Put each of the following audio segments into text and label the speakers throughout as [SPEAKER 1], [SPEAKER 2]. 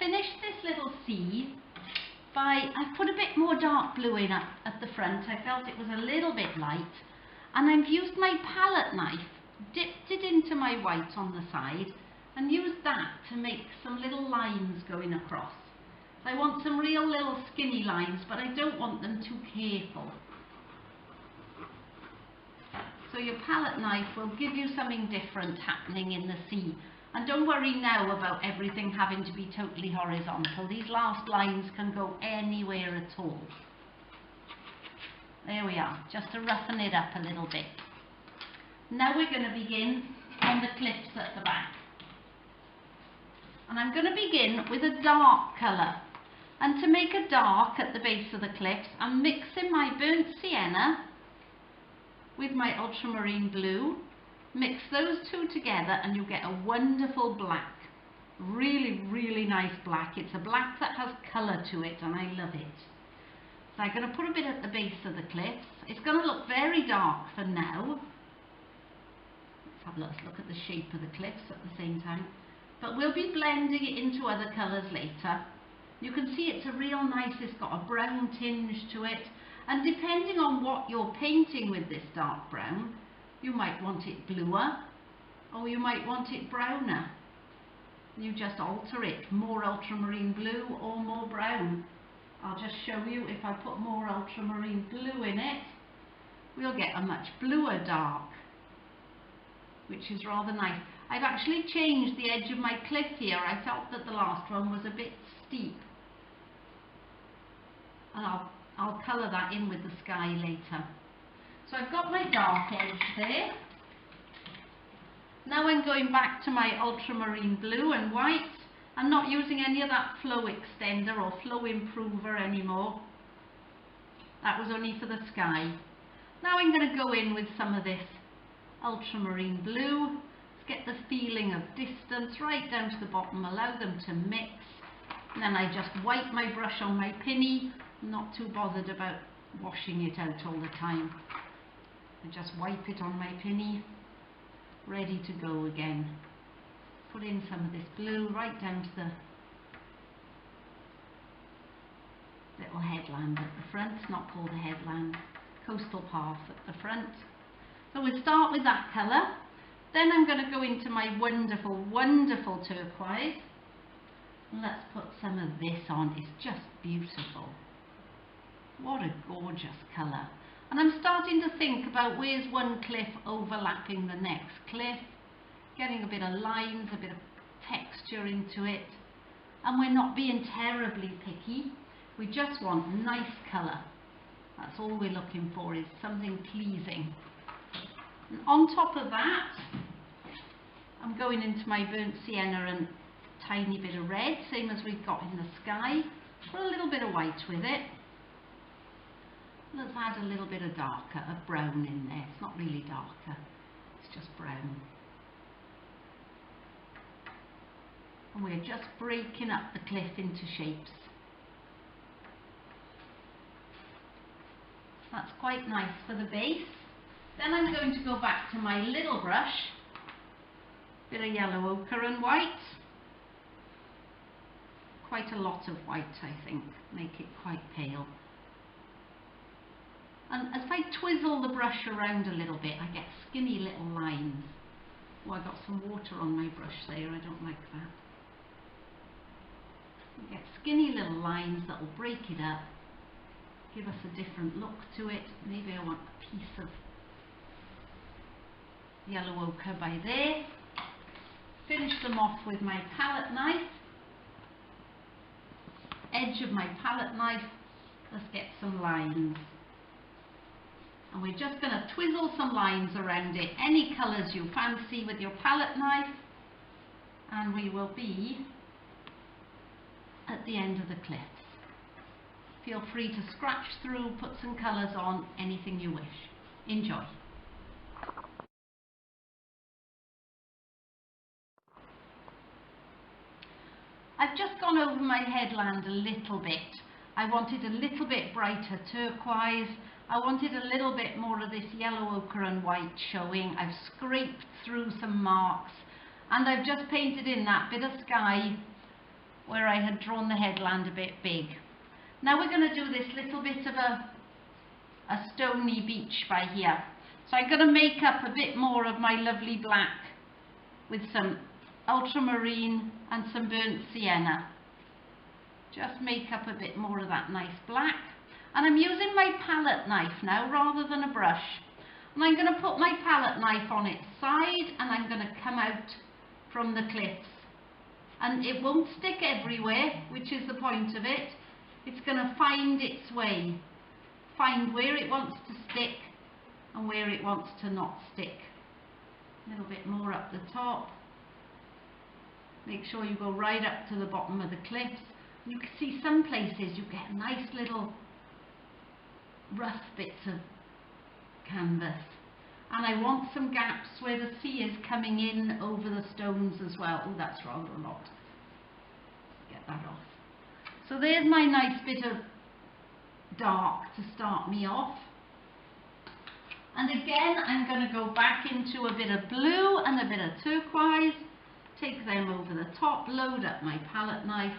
[SPEAKER 1] finished this little sea I've put a bit more dark blue in at the front. I felt it was a little bit light, and I've used my palette knife, dipped it into my white on the side, and used that to make some little lines going across. So I want some real little skinny lines, but I don't want them too careful. So your palette knife will give you something different happening in the sea. And don't worry now about everything having to be totally horizontal. These last lines can go anywhere at all. There we are, just to roughen it up a little bit. Now we're going to begin on the cliffs at the back. And I'm going to begin with a dark colour. And to make a dark at the base of the cliffs, I'm mixing my burnt sienna with my ultramarine blue. Mix those two together and you get a wonderful black. Really, really nice black. It's a black that has colour to it and I love it. So I'm going to put a bit at the base of the cliffs. It's going to look very dark for now. Let's have a look at the shape of the cliffs at the same time. But we'll be blending it into other colours later. You can see it's a real nice, it's got a brown tinge to it. And depending on what you're painting with this dark brown, you might want it bluer or you might want it browner. You just alter it, more ultramarine blue or more brown. I'll just show you, if I put more ultramarine blue in it, we'll get a much bluer dark, which is rather nice. I've actually changed the edge of my cliff here. I felt that the last one was a bit steep. And I'll colour that in with the sky later. So I've got my dark edge there. Now I'm going back to my ultramarine blue and white. I'm not using any of that flow extender or flow improver anymore. That was only for the sky. Now I'm going to go in with some of this ultramarine blue. Let's get the feeling of distance right down to the bottom. Allow them to mix. And then I just wipe my brush on my pinny. I'm not too bothered about washing it out all the time. I just wipe it on my pinny, ready to go again. Put in some of this blue right down to the little headland at the front. It's not called a headland, coastal path at the front. So we'll start with that colour. Then I'm going to go into my wonderful, wonderful turquoise. And let's put some of this on. It's just beautiful. What a gorgeous colour. And I'm starting to think about where's one cliff overlapping the next cliff, getting a bit of lines, a bit of texture into it. And we're not being terribly picky. We just want nice colour. That's all we're looking for, is something pleasing. And on top of that, I'm going into my burnt sienna and tiny bit of red, same as we've got in the sky. Put a little bit of white with it. Let's add a little bit of darker, of brown in there. It's not really darker, it's just brown. And we're just breaking up the cliff into shapes. That's quite nice for the base. Then I'm going to go back to my little brush, bit of yellow ochre and white. Quite a lot of white, I think, make it quite pale. And as I twizzle the brush around a little bit, I get skinny little lines. Oh, I got some water on my brush there, I don't like that. You get skinny little lines that will break it up, give us a different look to it. Maybe I want a piece of yellow ochre by there. Finish them off with my palette knife. Edge of my palette knife, let's get some lines. And we're just going to twizzle some lines around it, any colours you fancy with your palette knife, and we will be at the end of the cliffs. Feel free to scratch through, put some colours on, anything you wish. Enjoy. I've just gone over my headland a little bit. I wanted a little bit brighter turquoise. I wanted a little bit more of this yellow ochre and white showing. I've scraped through some marks and I've just painted in that bit of sky where I had drawn the headland a bit big. Now we're going to do this little bit of a stony beach by here. So I'm going to make up a bit more of my lovely black with some ultramarine and some burnt sienna. Just make up a bit more of that nice black. And I'm using my palette knife now rather than a brush. And I'm going to put my palette knife on its side and I'm going to come out from the cliffs. And it won't stick everywhere, which is the point of it. It's going to find its way. Find where it wants to stick and where it wants to not stick. A little bit more up the top. Make sure you go right up to the bottom of the cliffs. You can see some places you get nice little rough bits of canvas. And I want some gaps where the sea is coming in over the stones as well. Oh, that's rather a lot. Get that off. So there's my nice bit of dark to start me off. And again, I'm going to go back into a bit of blue and a bit of turquoise. Take them over the top, load up my palette knife.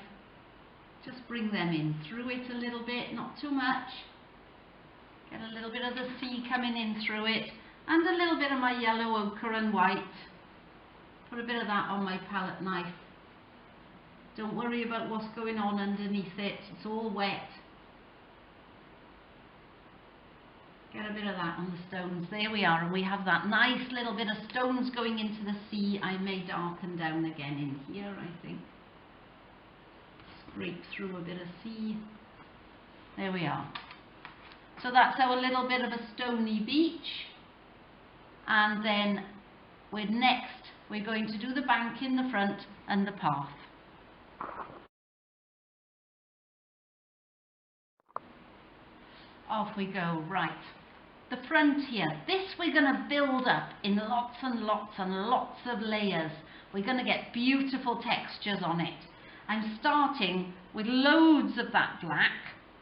[SPEAKER 1] Just bring them in through it a little bit, not too much. Get a little bit of the sea coming in through it. And a little bit of my yellow ochre and white. Put a bit of that on my palette knife. Don't worry about what's going on underneath it. It's all wet. Get a bit of that on the stones. There we are. And we have that nice little bit of stones going into the sea. I may darken down again in here, I think. Scrape through a bit of sea. There we are. So that's our little bit of a stony beach. And then we're going to do the bank in the front and the path. Off we go. Right, the front here, this we're going to build up in lots and lots and lots of layers. We're going to get beautiful textures on it. I'm starting with loads of that black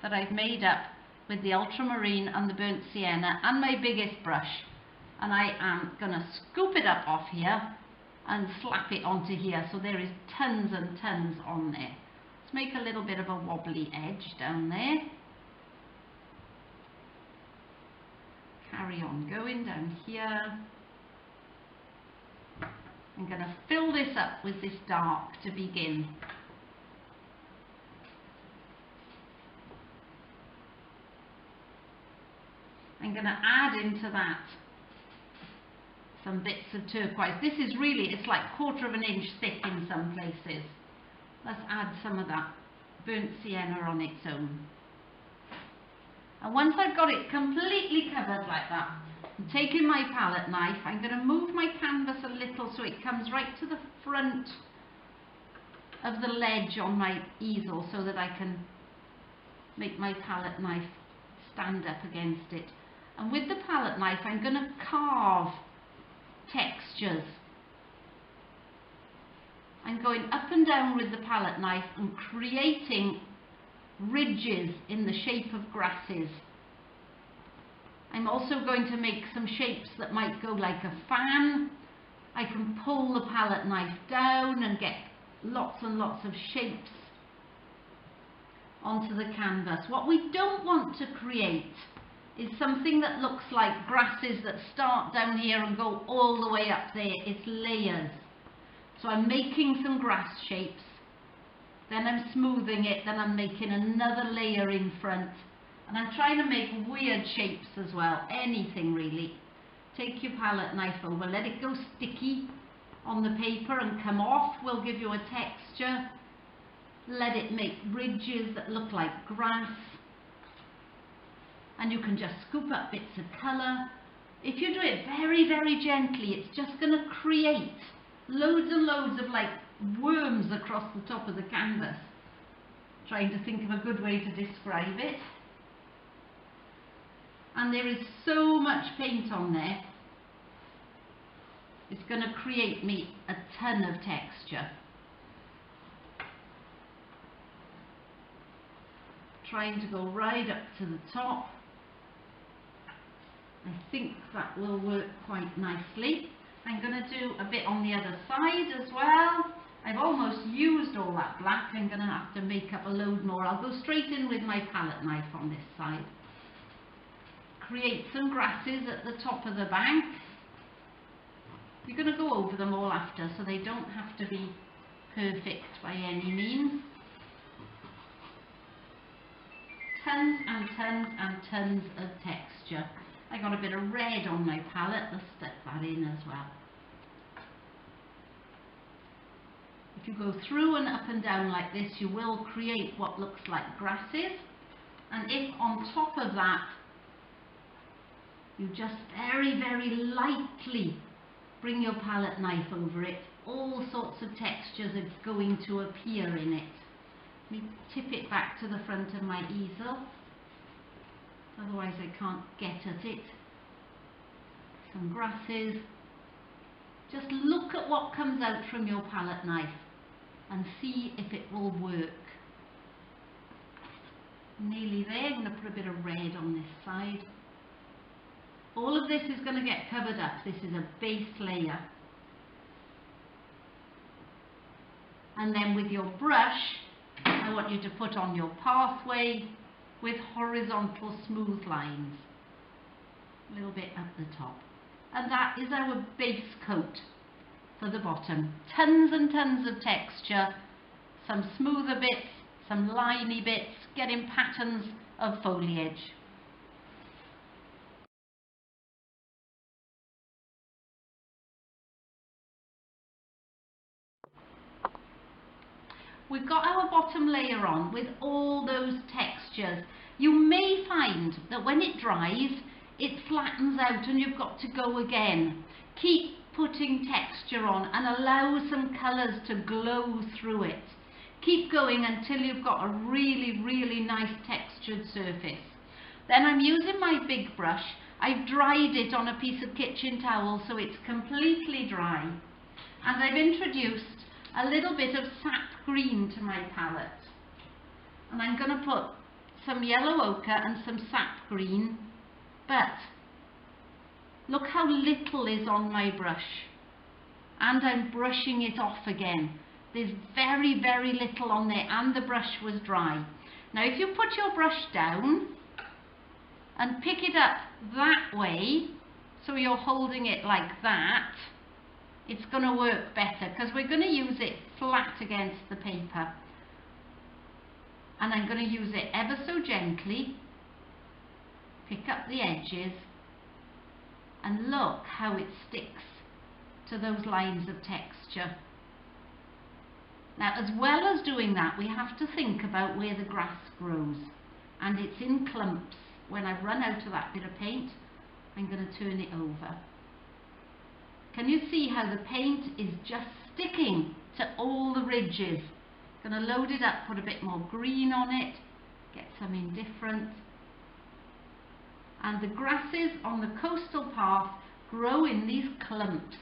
[SPEAKER 1] that I've made up with the ultramarine and the burnt sienna and my biggest brush. And I am going to scoop it up off here and slap it onto here. So there is tons and tons on there. Let's make a little bit of a wobbly edge down there. Carry on going down here. I'm going to fill this up with this dark to begin. I'm going to add into that some bits of turquoise. This is really, it's like 1/4 of an inch thick in some places. Let's add some of that burnt sienna on its own. And once I've got it completely covered like that, I'm taking my palette knife, I'm going to move my canvas a little so it comes right to the front of the ledge on my easel so that I can make my palette knife stand up against it. And with the palette knife, I'm going to carve textures. I'm going up and down with the palette knife and creating ridges in the shape of grasses. I'm also going to make some shapes that might go like a fan. I can pull the palette knife down and get lots and lots of shapes onto the canvas. What we don't want to create is something that looks like grasses that start down here and go all the way up there. It's layers. So I'm making some grass shapes, then I'm smoothing it, then I'm making another layer in front, and I'm trying to make weird shapes as well, anything really. Take your palette knife over, let it go sticky on the paper and come off, will give you a texture. Let it make ridges that look like grass. And you can just scoop up bits of colour. If you do it very, very gently, it's just going to create loads and loads of like worms across the top of the canvas. Trying to think of a good way to describe it. And there is so much paint on there. It's going to create me a ton of texture. Trying to go right up to the top. I think that will work quite nicely. I'm going to do a bit on the other side as well. I've almost used all that black. I'm going to have to make up a load more. I'll go straight in with my palette knife on this side. Create some grasses at the top of the bank. You're going to go over them all after, so they don't have to be perfect by any means. Tons and tons and tons of texture. I got a bit of red on my palette. Let's stick that in as well. If you go through and up and down like this, you will create what looks like grasses. And if on top of that, you just very, very lightly bring your palette knife over it, all sorts of textures are going to appear in it. Let me tip it back to the front of my easel, otherwise I can't get at it. Some grasses. Just look at what comes out from your palette knife and see if it will work. Nearly there. I'm going to put a bit of red on this side. All of this is going to get covered up. This is a base layer. And then with your brush, I want you to put on your pathway with horizontal smooth lines. A little bit at the top. And that is our base coat for the bottom. Tons and tons of texture, some smoother bits, some liney bits, getting patterns of foliage. We've got our bottom layer on with all those textures. You may find that when it dries, it flattens out and you've got to go again. Keep putting texture on and allow some colours to glow through it. Keep going until you've got a really, really nice textured surface. Then I'm using my big brush. I've dried it on a piece of kitchen towel so it's completely dry. And I've introduced a little bit of sap green to my palette. And I'm going to put some yellow ochre and some sap green. But look how little is on my brush. And I'm brushing it off again. There's very, very little on there and the brush was dry. Now if you put your brush down and pick it up that way, so you're holding it like that, it's going to work better because we're going to use it flat against the paper. And I'm going to use it ever so gently, pick up the edges, and look how it sticks to those lines of texture. Now, as well as doing that, we have to think about where the grass grows. And it's in clumps. When I run out of that bit of paint, I'm going to turn it over. Can you see how the paint is just sticking to all the ridges? Going to load it up, put a bit more green on it, get some indifferent. And the grasses on the coastal path grow in these clumps.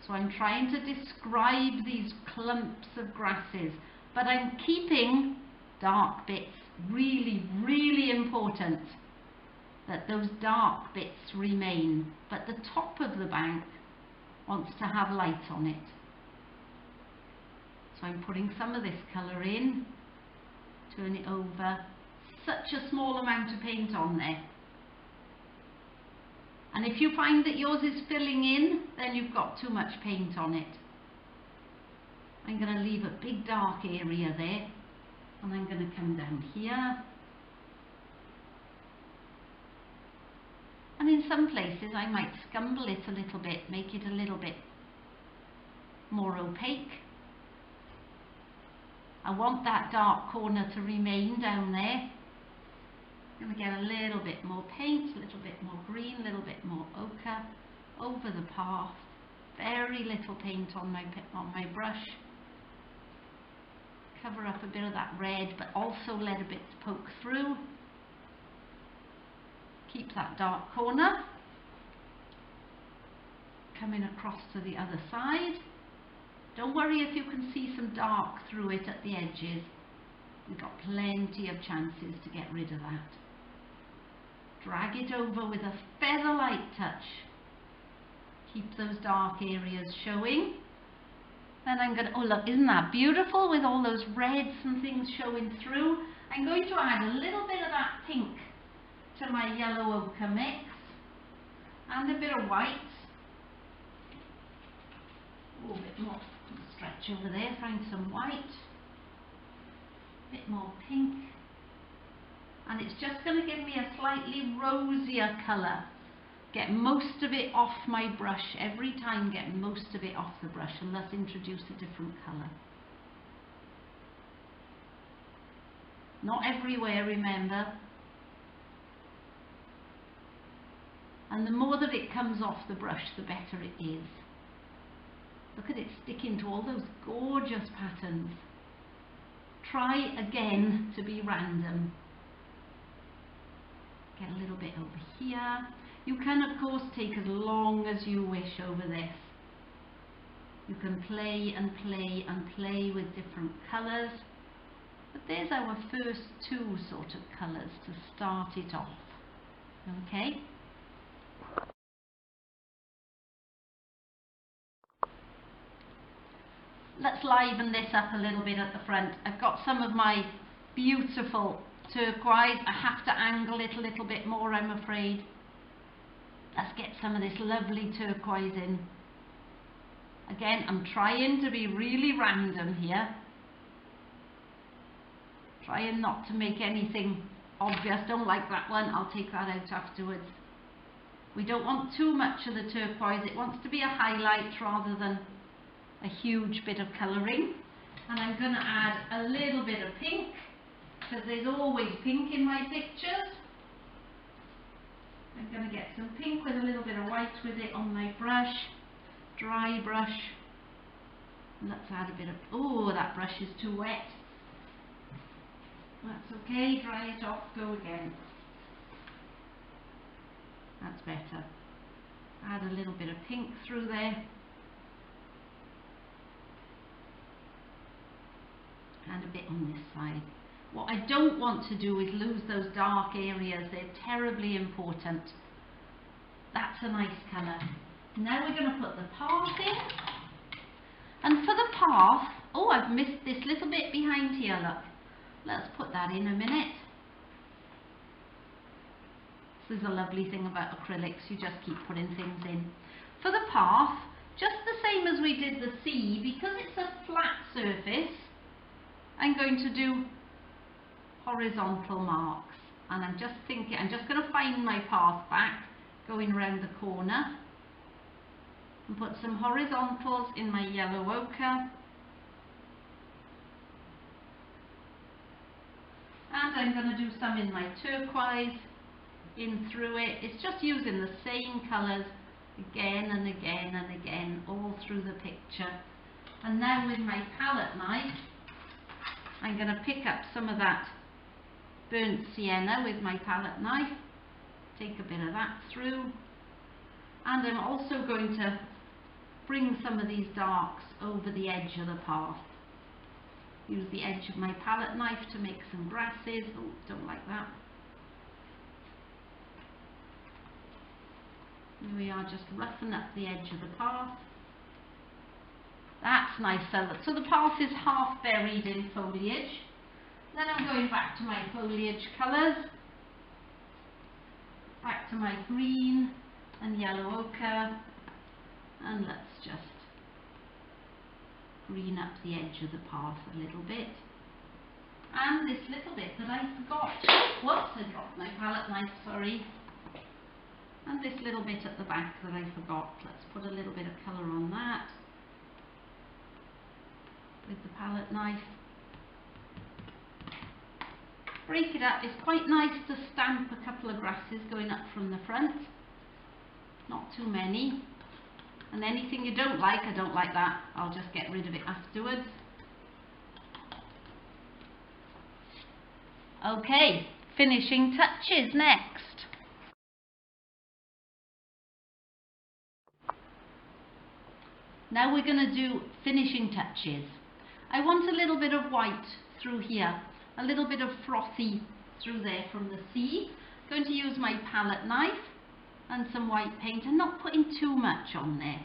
[SPEAKER 1] So I'm trying to describe these clumps of grasses, but I'm keeping dark bits. Really, really important that those dark bits remain, but the top of the bank wants to have light on it. So I'm putting some of this colour in, turn it over. Such a small amount of paint on there. And if you find that yours is filling in, then you've got too much paint on it. I'm going to leave a big dark area there, and I'm going to come down here. And in some places I might scumble it a little bit, make it a little bit more opaque. I want that dark corner to remain down there. I'm going to get a little bit more paint, a little bit more green, a little bit more ochre over the path. Very little paint on my brush. Cover up a bit of that red, but also let a bit poke through. Keep that dark corner. Coming across to the other side. Don't worry if you can see some dark through it at the edges. We've got plenty of chances to get rid of that. Drag it over with a feather-light touch. Keep those dark areas showing. Then I'm going to, oh look, isn't that beautiful with all those reds and things showing through? I'm going to add a little bit of that pink to my yellow ochre mix and a bit of white. Oh, a bit more, stretch over there, find some white, a bit more pink, and it's just going to give me a slightly rosier colour. Get most of it off my brush, every time get most of it off the brush, and thus introduce a different colour. Not everywhere, remember. And the more that it comes off the brush, the better it is. Look at it sticking to all those gorgeous patterns. Try again to be random. Get a little bit over here. You can of course take as long as you wish over this. You can play and play and play with different colours. But there's our first two sort of colours to start it off. Okay? Let's liven this up a little bit at the front. I've got some of my beautiful turquoise. I have to angle it a little bit more, I'm afraid. Let's get some of this lovely turquoise in. Again, I'm trying to be really random here. Trying not to make anything obvious. Don't like that one, I'll take that out afterwards. We don't want too much of the turquoise. It wants to be a highlight rather than a huge bit of colouring. And I'm going to add a little bit of pink, because there's always pink in my pictures. I'm going to get some pink with a little bit of white with it on my brush, dry brush. And let's add a bit of, oh, that brush is too wet. That's okay, dry it off, go again. That's better. Add a little bit of pink through there. And a bit on this side. What I don't want to do is lose those dark areas. They're terribly important. That's a nice colour. Now we're going to put the path in. And for the path, oh, I've missed this little bit behind here, look. Let's put that in a minute. This is a lovely thing about acrylics. You just keep putting things in. For the path, just the same as we did the sea, because it's a flat surface, I'm going to do horizontal marks, and I'm just going to find my path back going around the corner and put some horizontals in my yellow ochre, and I'm going to do some in my turquoise in through it. It's just using the same colours again and again and again all through the picture. And now with my palette knife I'm going to pick up some of that burnt sienna with my palette knife, take a bit of that through, and I'm also going to bring some of these darks over the edge of the path. Use the edge of my palette knife to make some grasses. Oh, don't like that. Here we are, just roughen up the edge of the path. That's nice. So the path is half buried in foliage. Then I'm going back to my foliage colours. Back to my green and yellow ochre. And let's just green up the edge of the path a little bit. And this little bit that I forgot. Whoops, I dropped my palette knife, sorry. And this little bit at the back that I forgot. Let's put a little bit of colour on that with the palette knife. Break it up. It's quite nice to stamp a couple of grasses going up from the front. Not too many. And anything you don't like, I don't like that, I'll just get rid of it afterwards. Okay, finishing touches next. Now we're going to do finishing touches. I want a little bit of white through here, a little bit of frothy through there from the sea. I'm going to use my palette knife and some white paint and not putting too much on there.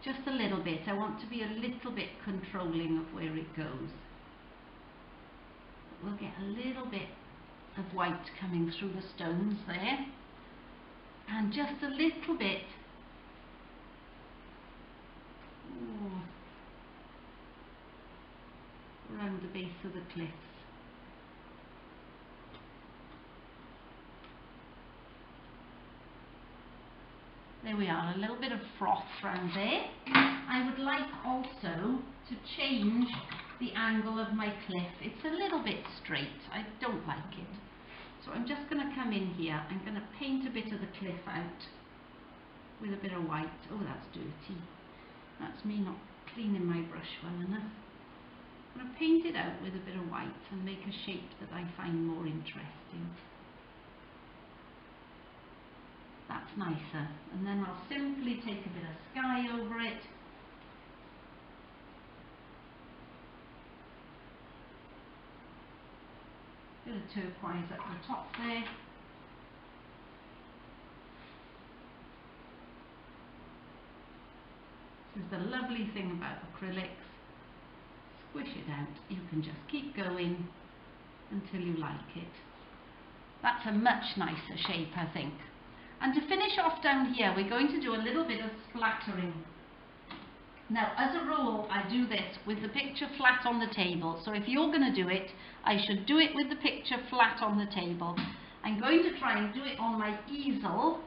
[SPEAKER 1] Just a little bit. I want to be a little bit controlling of where it goes. We'll get a little bit of white coming through the stones there, and just a little bit around the base of the cliffs. There we are, a little bit of froth around there. I would like also to change the angle of my cliff. It's a little bit straight, I don't like it. So I'm just going to come in here, I'm going to paint a bit of the cliff out with a bit of white. Oh, that's dirty. That's me not cleaning my brush well enough. I'm going to paint it out with a bit of white and make a shape that I find more interesting. That's nicer. And then I'll simply take a bit of sky over it. Bit of turquoise at the top there. This is the lovely thing about acrylics. Squish it out. You can just keep going until you like it. That's a much nicer shape, I think. And to finish off down here, we're going to do a little bit of splattering. Now, as a rule, I do this with the picture flat on the table. So if you're going to do it, I should do it with the picture flat on the table. I'm going to try and do it on my easel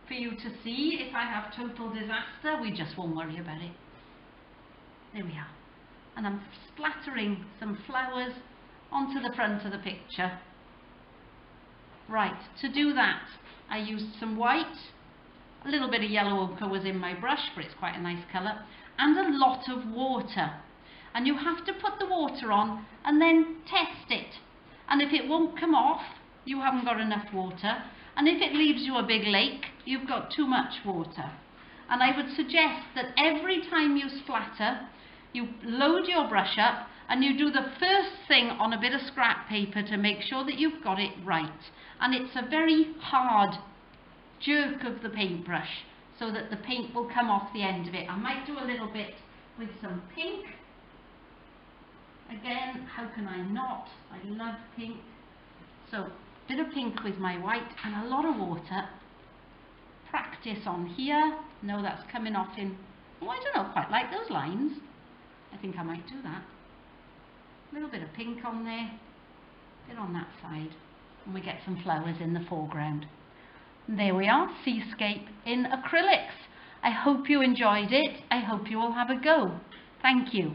[SPEAKER 1] for you to see. If I have total disaster, we just won't worry about it. There we are. And I'm splattering some flowers onto the front of the picture. Right, to do that, I used some white, a little bit of yellow ochre was in my brush, but it's quite a nice colour, and a lot of water. And you have to put the water on and then test it. And if it won't come off, you haven't got enough water. And if it leaves you a big lake, you've got too much water. And I would suggest that every time you splatter, you load your brush up and you do the first thing on a bit of scrap paper to make sure that you've got it right. And it's a very hard jerk of the paintbrush so that the paint will come off the end of it. I might do a little bit with some pink. Again, how can I not? I love pink. So, a bit of pink with my white and a lot of water. Practice on here. No, that's coming off in, oh, I don't know, quite like those lines. I think I might do that. A little bit of pink on there, a bit on that side, and we get some flowers in the foreground. And there we are, Seascape in acrylics. I hope you enjoyed it. I hope you will have a go. Thank you.